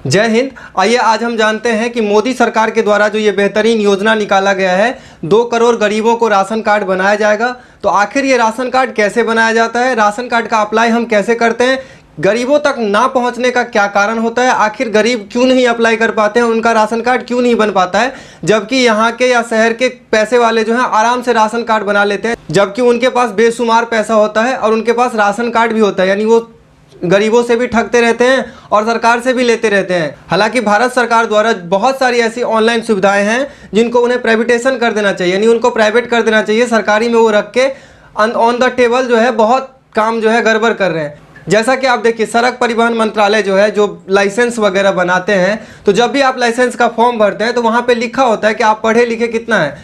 जय हिंद। आइए आज हम जानते हैं कि मोदी सरकार के द्वारा जो ये बेहतरीन योजना निकाला गया है, 2 करोड़ गरीबों को राशन कार्ड बनाया जाएगा। तो आखिर ये राशन कार्ड कैसे बनाया जाता है, राशन कार्ड का अप्लाई हम कैसे करते हैं, गरीबों तक ना पहुंचने का क्या कारण होता है, आखिर गरीब क्यों नहीं अप्लाई कर पाते हैं, उनका राशन कार्ड क्यों नहीं बन पाता है, जबकि यहाँ के या शहर के पैसे वाले जो हैं आराम से राशन कार्ड बना लेते हैं, जबकि उनके पास बेशुमार पैसा होता है और उनके पास राशन कार्ड भी होता है। यानी वो गरीबों से भी ठगते रहते हैं और सरकार से भी लेते रहते हैं। हालांकि भारत सरकार द्वारा बहुत सारी ऐसी ऑनलाइन सुविधाएं हैं जिनको उन्हें प्राइवेटाइजेशन कर देना चाहिए, यानी उनको प्राइवेट कर देना चाहिए। सरकारी में वो रख के ऑन द टेबल जो है बहुत काम जो है गड़बड़ कर रहे हैं। जैसा कि आप देखिए, सड़क परिवहन मंत्रालय जो है, जो लाइसेंस वगैरह बनाते हैं, तो जब भी आप लाइसेंस का फॉर्म भरते हैं तो वहाँ पे लिखा होता है कि आप पढ़े लिखे कितना है।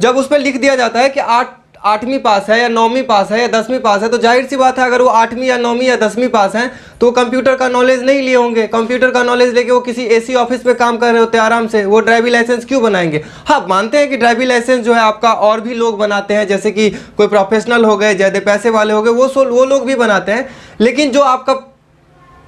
जब उस पर लिख दिया जाता है कि 8वीं पास है या 9वीं पास है या 10वीं पास है, तो जाहिर सी बात है अगर वो 8वीं या 9वीं या 10वीं पास हैं तो कंप्यूटर का नॉलेज नहीं लिए होंगे। कंप्यूटर का नॉलेज लेके वो किसी एसी ऑफिस में काम कर रहे होते हैं आराम से, वो ड्राइविंग लाइसेंस क्यों बनाएंगे। हाँ, मानते हैं कि ड्राइविंग लाइसेंस जो है आपका और भी लोग बनाते हैं, जैसे कि कोई प्रोफेशनल हो गए, ज़्यादा पैसे वाले हो गए, वो लोग भी बनाते हैं। लेकिन जो आपका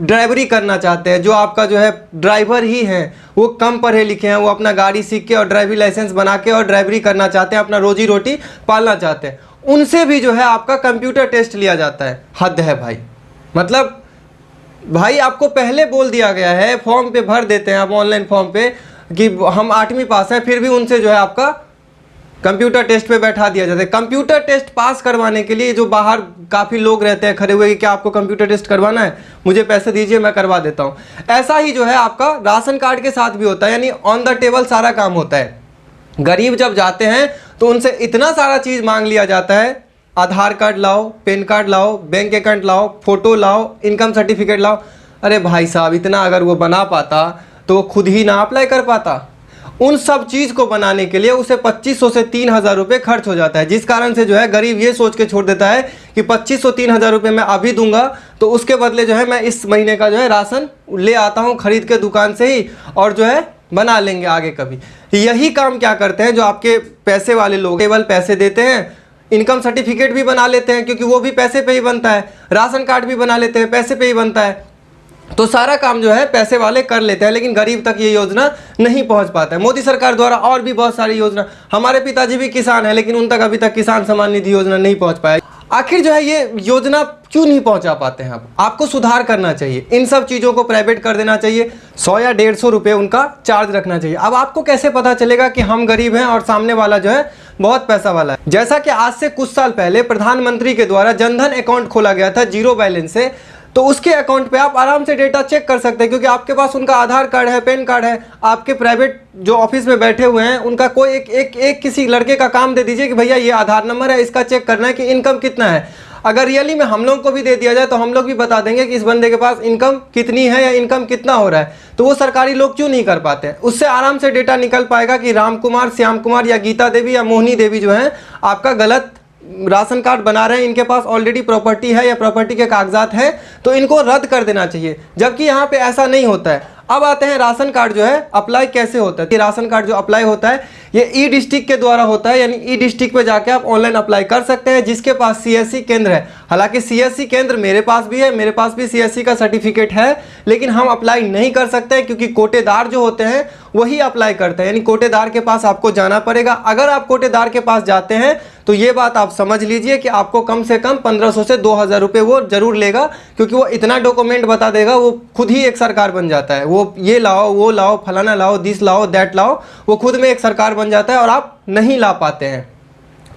ड्राइवरी करना चाहते हैं, जो आपका जो है ड्राइवर ही हैं, वो कम पढ़े लिखे हैं, वो अपना गाड़ी सीख के और ड्राइविंग लाइसेंस बना के और ड्राइवरी करना चाहते हैं, अपना रोजी रोटी पालना चाहते हैं, उनसे भी जो है आपका कंप्यूटर टेस्ट लिया जाता है। हद है भाई। मतलब भाई आपको पहले बोल दिया गया है, फॉर्म पे भर देते हैं आप ऑनलाइन फॉर्म पे कि हम 8वीं पास हैं, फिर भी उनसे जो है आपका कंप्यूटर टेस्ट पे बैठा दिया जाता है। कंप्यूटर टेस्ट पास करवाने के लिए जो बाहर काफ़ी लोग रहते हैं खड़े हुए कि क्या आपको कंप्यूटर टेस्ट करवाना है, मुझे पैसे दीजिए मैं करवा देता हूँ। ऐसा ही जो है आपका राशन कार्ड के साथ भी होता है, यानी ऑन द टेबल सारा काम होता है। गरीब जब जाते हैं तो उनसे इतना सारा चीज़ मांग लिया जाता है, आधार कार्ड लाओ, पैन कार्ड लाओ, बैंक अकाउंट लाओ, फोटो लाओ, इनकम सर्टिफिकेट लाओ। अरे भाई साहब, इतना अगर वो बना पाता तो वो खुद ही ना अप्लाई कर पाता। उन सब चीज़ को बनाने के लिए उसे 2500 से 3000 रुपये खर्च हो जाता है, जिस कारण से जो है गरीब ये सोच के छोड़ देता है कि 2500-3000 रुपये मैं अभी दूंगा तो उसके बदले जो है मैं इस महीने का जो है राशन ले आता हूँ खरीद के दुकान से ही, और जो है बना लेंगे आगे कभी। यही काम क्या करते हैं जो आपके पैसे वाले लोग, केवल पैसे देते हैं, इनकम सर्टिफिकेट भी बना लेते हैं क्योंकि वो भी पैसे पे ही बनता है, राशन कार्ड भी बना लेते हैं, पैसे पे ही बनता है। तो सारा काम जो है पैसे वाले कर लेते हैं, लेकिन गरीब तक ये योजना नहीं पहुंच पाता है। मोदी सरकार द्वारा और भी बहुत सारी योजना, हमारे पिताजी भी किसान हैं लेकिन उन तक अभी तक किसान सम्मान निधि योजना नहीं पहुंच पाया। आखिर जो है ये योजना क्यों नहीं पहुंचा पाते हैं। आपको सुधार करना चाहिए, इन सब चीज़ों को प्राइवेट कर देना चाहिए, 100 या 150 रुपये उनका चार्ज रखना चाहिए। अब आपको कैसे पता चलेगा कि हम गरीब हैं और सामने वाला जो है बहुत पैसा वाला है। जैसा कि आज से कुछ साल पहले प्रधानमंत्री के द्वारा जनधन अकाउंट खोला गया था जीरो बैलेंस से, तो उसके अकाउंट पे आप आराम से डेटा चेक कर सकते हैं क्योंकि आपके पास उनका आधार कार्ड है, पैन कार्ड है। आपके प्राइवेट जो ऑफिस में बैठे हुए हैं उनका कोई एक किसी लड़के का काम दे दीजिए कि भैया ये आधार नंबर है, इसका चेक करना है कि इनकम कितना है। अगर रियली में हम लोग को भी दे दिया जाए तो हम लोग भी बता देंगे कि इस बंदे के पास इनकम कितनी है या इनकम कितना हो रहा है। तो वो सरकारी लोग क्यों नहीं कर पाते हैं। उससे आराम से डेटा निकल पाएगा कि राम कुमार, श्याम कुमार या गीता देवी या मोहिनी देवी जो है आपका गलत राशन कार्ड बना रहे हैं, इनके पास ऑलरेडी प्रॉपर्टी है या प्रॉपर्टी के कागजात हैं, तो इनको रद्द कर देना चाहिए। जबकि यहाँ पे ऐसा नहीं होता है। अब आते हैं राशन कार्ड जो है अप्लाई कैसे होता है। ये राशन कार्ड जो अप्लाई होता है ये ई डिस्ट्रिक्ट के द्वारा होता है, यानी ई डिस्ट्रिक्ट पे जाके आप ऑनलाइन अप्लाई कर सकते हैं जिसके पास सीएससी केंद्र है। हालांकि सीएससी केंद्र मेरे पास भी है, मेरे पास भी सीएससी का सर्टिफिकेट है, लेकिन हम अप्लाई नहीं कर सकते क्योंकि कोटेदार जो होते हैं वही अप्लाई करते हैं, यानी कोटेदार के पास आपको जाना पड़ेगा। अगर आप कोटेदार के पास जाते हैं तो ये बात आप समझ लीजिए कि आपको कम से कम 1500 से 2000 रुपये वो जरूर लेगा, क्योंकि वो इतना डॉक्यूमेंट बता देगा, वो खुद ही एक सरकार बन जाता है। वो ये लाओ, वो लाओ, फलाना लाओ, दिस लाओ, दैट लाओ, वो खुद में एक सरकार बन जाता है और आप नहीं ला पाते हैं।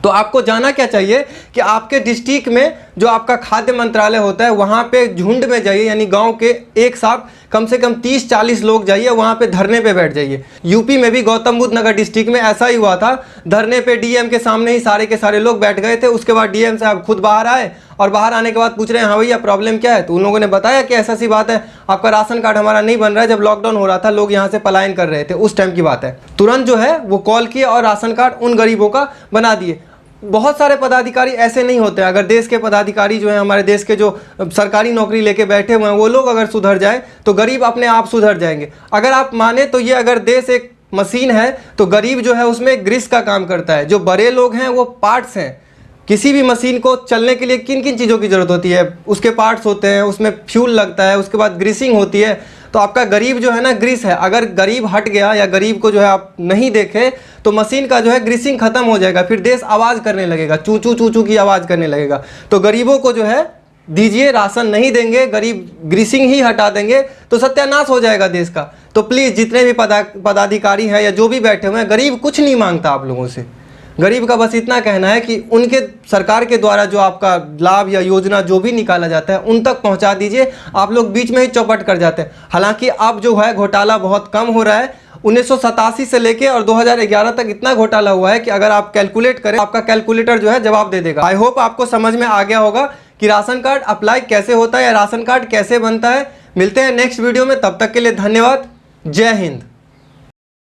तो आपको जाना क्या चाहिए कि आपके डिस्ट्रिक्ट में जो आपका खाद्य मंत्रालय होता है वहाँ पे झुंड में जाइए, यानी गांव के एक साथ कम से कम 30-40 लोग जाइए, वहाँ पे धरने पे बैठ जाइए। यूपी में भी गौतम बुद्ध नगर डिस्ट्रिक्ट में ऐसा ही हुआ था। धरने पे डीएम के सामने ही सारे के सारे लोग बैठ गए थे। उसके बाद डीएम साहब खुद बाहर आए और बाहर आने के बाद पूछ रहे हैं हाँ भैया प्रॉब्लम क्या है। तो उन लोगों ने बताया कि ऐसा सी बात है, आपका राशन कार्ड हमारा नहीं बन रहा है। जब लॉकडाउन हो रहा था लोग यहाँ से पलायन कर रहे थे, उस टाइम की बात है। तुरंत जो है वो कॉल किए और राशन कार्ड उन गरीबों का बना दिए। बहुत सारे पदाधिकारी ऐसे नहीं होते हैं। अगर देश के पदाधिकारी जो हैं, हमारे देश के जो सरकारी नौकरी लेके बैठे हुए हैं, वो लोग अगर सुधर जाए तो गरीब अपने आप सुधर जाएंगे। अगर आप माने तो ये अगर देश एक मशीन है तो गरीब जो है उसमें ग्रीस का काम करता है। जो बड़े लोग हैं वो पार्ट्स हैं। किसी भी मशीन को चलने के लिए किन किन चीज़ों की ज़रूरत होती है, उसके पार्ट्स होते हैं, उसमें फ्यूल लगता है, उसके बाद ग्रीसिंग होती है। तो आपका गरीब जो है ना ग्रीस है, अगर गरीब हट गया या गरीब को जो है आप नहीं देखे तो मशीन का जो है ग्रीसिंग खत्म हो जाएगा, फिर देश आवाज़ करने लगेगा, चू चू चू चू की आवाज़ करने लगेगा। तो गरीबों को जो है दीजिए, राशन नहीं देंगे, गरीब ग्रीसिंग ही हटा देंगे तो सत्यानाश हो जाएगा देश का। तो प्लीज़ जितने भी पदाधिकारी हैं या जो भी बैठे हुए हैं, गरीब कुछ नहीं मांगता आप लोगों से। गरीब का बस इतना कहना है कि उनके सरकार के द्वारा जो आपका लाभ या योजना जो भी निकाला जाता है उन तक पहुंचा दीजिए। आप लोग बीच में ही चौपट कर जाते हैं। हालांकि अब जो है घोटाला बहुत कम हो रहा है। 1987 से लेके और 2011 तक इतना घोटाला हुआ है कि अगर आप कैलकुलेट करें, आपका कैलकुलेटर जो है जवाब दे देगा। आई होप आपको समझ में आ गया होगा कि राशन कार्ड अप्लाई कैसे होता है या राशन कार्ड कैसे बनता है। मिलते हैं नेक्स्ट वीडियो में, तब तक के लिए धन्यवाद। जय हिंद।